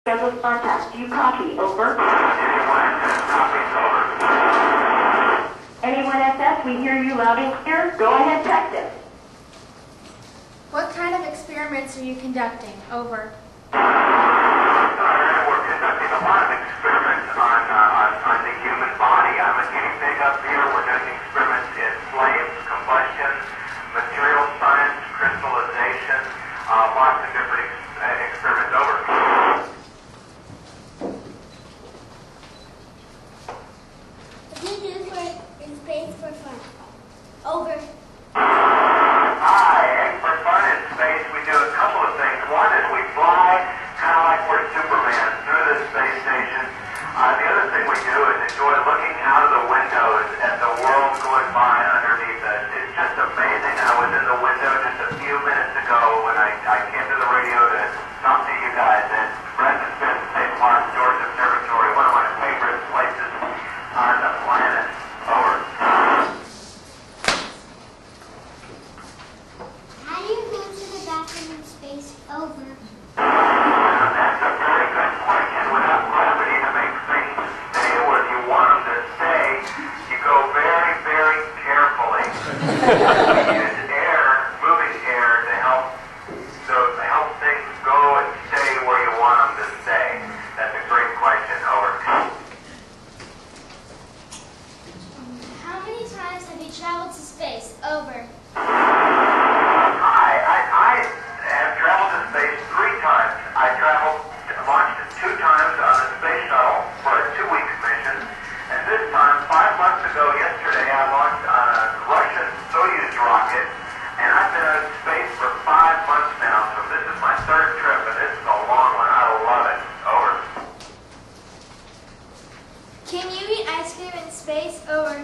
Scheduled contact. Do you copy? Over. Anyone SS, we hear you loud and clear. Go ahead, Texas. What kind of experiments are you conducting? Over. We're conducting a lot of experiments on the human body. I'm a guinea pig up here. We're doing experiments in flames, combustion, material science, crystallization, lots of different experiments. Over. What do you do in space for fun? Over. Hi, and for fun in space, we do a couple of things. One is we fly, kind of like we're Superman, through the space station. The other thing we do is enjoy looking out of the windows at the world going by underneath us. It's just amazing. I was in the window just a few minutes ago when I came to the radio to talk to you guys at Brenton Smith St. Mark's George Observatory, one of my favorite places on the planet. Over. How do you go to the bathroom in space? Over. That's a very good question. Without gravity to make things stay where you want them to stay, you go very, very carefully. We use air, moving air, to help things go and stay where you want them to stay. That's a great question. Over. How many times have you traveled to space? Over. Hi, I have traveled to space 3 times. I launched 2 times on the space shuttle for a 2-week mission, and this time, 5 months ago yesterday, I launched on a Russian Soyuz rocket, and I've been in space for 5 months now, so this is my 3rd trip, and this is a long one. I love it. Over. Can you eat ice cream in space? Over.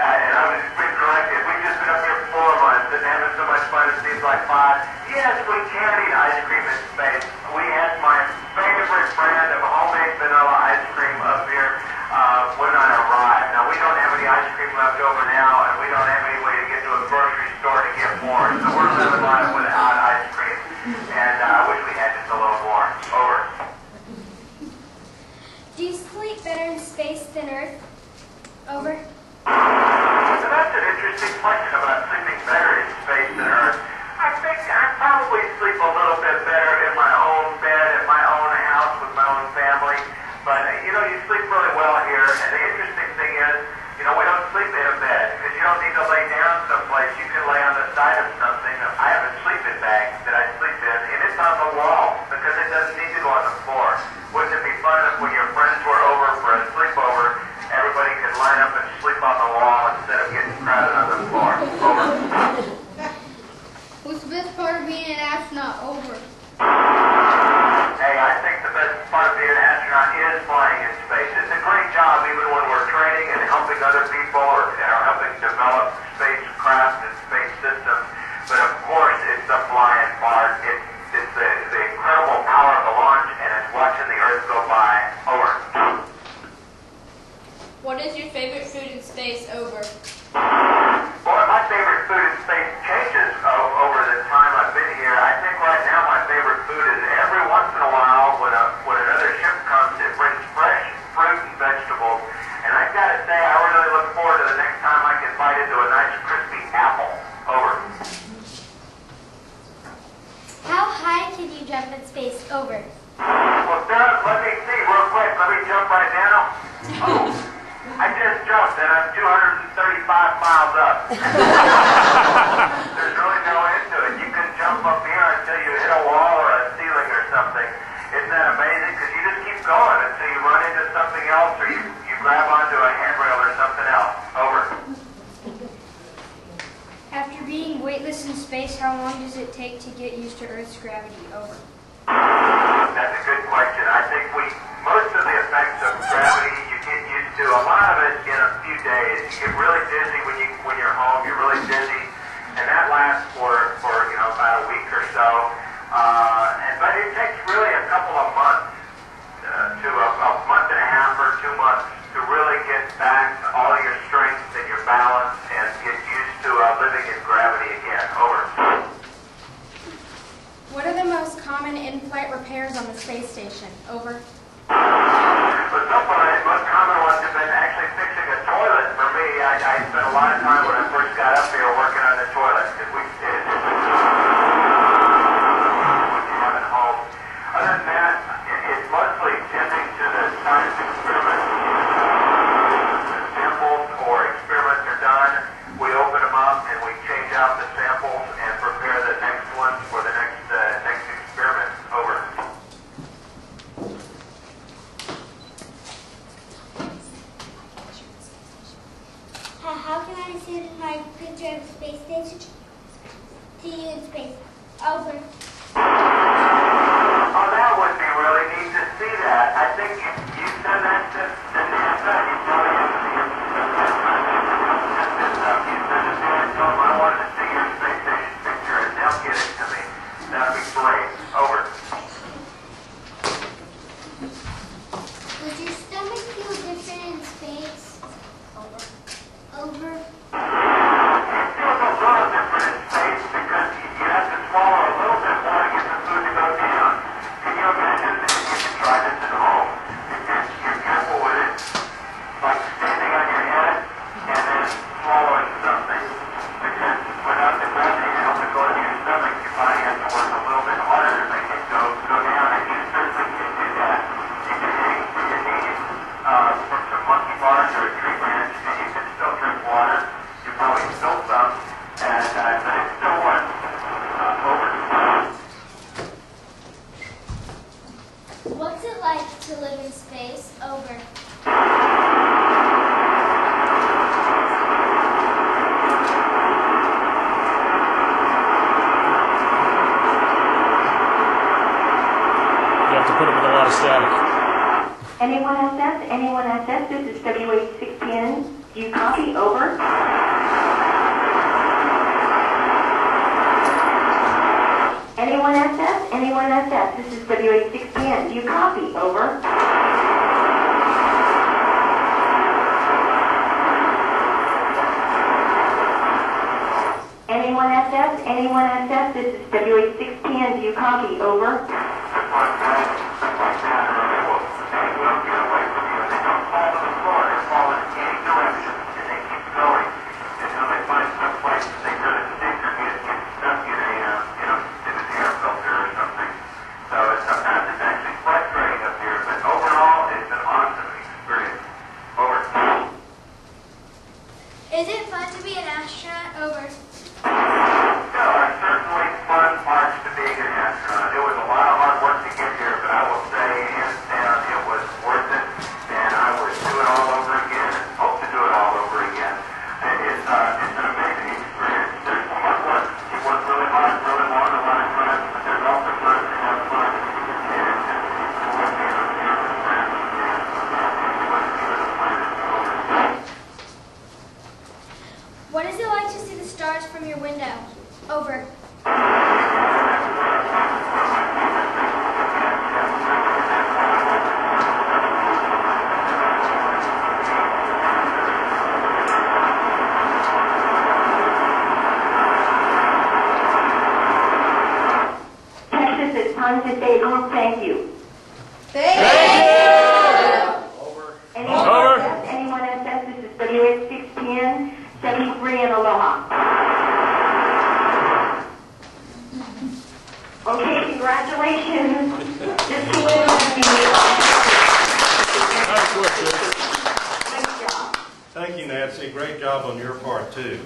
And I was being corrected. We've just been up here 4 months and having so much fun, it seems like 5. Yes, we can eat ice cream in space. We had my favorite brand of homemade vanilla ice cream up here when I arrived. Now, we don't have any ice cream left over now, and we don't have any way to get to a grocery store to get more. So we're living life without ice cream, and I wish we had just a little more. Over. Do you sleep better in space than Earth? Over. So that's an interesting question about sleeping better in space than Earth. I think I probably sleep a little bit better in my own bed, at my own house, with my own family. But, you sleep really well here. And the interesting thing is, we don't sleep in a bed because you don't need to lay down someplace. You can lay on the side of something. I have a sleeping bag that I sleep in, and it's on the wall because it doesn't need to go on the floor. Wouldn't it be fun if when your friends were over for a sleepover, everybody could line up and sleep on the wall instead of getting crowded on the floor? Over. What's the best part of being an astronaut? Over. Hey, I think the best part of being an astronaut is flying in space. It's a great job even when we're training and helping other people or helping develop spacecraft and space systems. But of course, it's the flying part. It's the incredible power of the launch, and it's watching the Earth go by. Over. What is your favorite food in space? Over. Boy, my favorite food in space changes over the time I've been here. I think right now my favorite food is every once in a while when another ship comes, it brings fresh fruit and vegetables. And I've got to say, I really look forward to the next time I can bite into a nice crispy apple. Over. How high can you jump in space? Over. Well, Sarah, let me see real quick. Let me jump right now. Oh, I just jumped and I'm 235 miles up. There's really no end to it. You can jump up here until you hit a wall or a ceiling or something. Isn't that amazing? Because you just keep going until you run into something else or you grab onto a handrail or something else. Over. After being weightless in space, how long does it take to get used to Earth's gravity? Over. That's a good question. I think most of the effects of gravity you get used to, a lot of it in a few days. You get really dizzy when you're home. You're really dizzy, and that lasts for about a week or so. But it takes really a couple of months to a month and a half or 2 months to really get back all your strength and your balance and get used to living in gravity again. Over. What are the most common in-flight repairs on the space station? Over. But so far, the most common ones have been actually fixing a toilet for me. I spent a lot of time when I first got up here working on the toilet because we haven't home. Other than that, it's mostly tending to the science experiments. Samples or experiments are done, we open them up and we change out the samples and prepare the next ones for the next experiment. Over. How can I send my picture of the space station to you in space? Over. Oh, that would be really neat to see that. I think you send that to NASA, you tell me you send it to her, tell them I wanted to see your space station picture and they'll get it to me. That would be great. Over. Would your stomach feel different in space? Over. Over. It feels a little different in space because you have to swallow a little bit more to get the food to go down. Can you imagine if you can try this at home? You're careful with it, like standing on your head and then swallowing something. Because without the gravity helping go into your stomach, your body has to work a little bit harder to make it go down. And you certainly can do that. If you're eating from some monkey bars or a tree branch and you can still drink water, you probably spill some, but it still works. Over. What's it like to live in space? Over. You have to put it with a lot of static. Anyone SS? Anyone SS? This is WH610. Do you copy? Over. Anyone SS? Anyone SS? This is WH610. Do you copy? Over. Anyone SS? Anyone SS? This is WH610. Do you copy? Over. Is it fun to be an astronaut? Over. There are certainly fun parts to being an astronaut. It was a lot of hard work to get here, but I will say, hands down, it was worth it, and I would do it all over again and hope to do it all over again. It's an amazing experience. There's hard work. You work really hard, really long, a lot of time, but there's also fun to have fun. What is it like to see the stars from your window? Over. Texas, it's time to say group thank you. Over. Anyone Over. SS? Anyone SS? This is WH610. 73 in Aloha. Okay, congratulations. This team is going to be Nice work, Jake. great job. Thank you, Nancy. Great job on your part, too.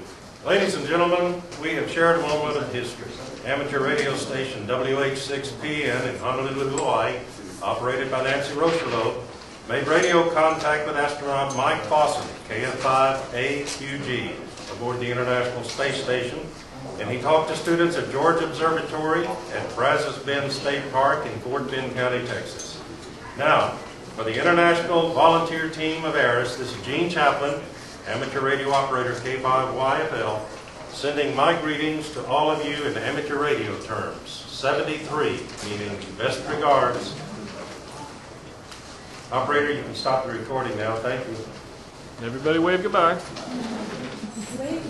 Ladies and gentlemen, we have shared a moment of history. Amateur radio station WH6PN in Honolulu, Hawaii, operated by Nancy Rocheleau, made radio contact with astronaut Mike Fossett, KF5AQG, aboard the International Space Station, and he talked to students at George Observatory at Brazos Bend State Park in Fort Bend County, Texas. Now, for the International Volunteer Team of ARIS, this is Gene Chaplin, amateur radio operator K5YFL, sending my greetings to all of you in amateur radio terms. 73, meaning best regards. Operator, you can stop the recording now. Thank you. Everybody wave goodbye. Wait.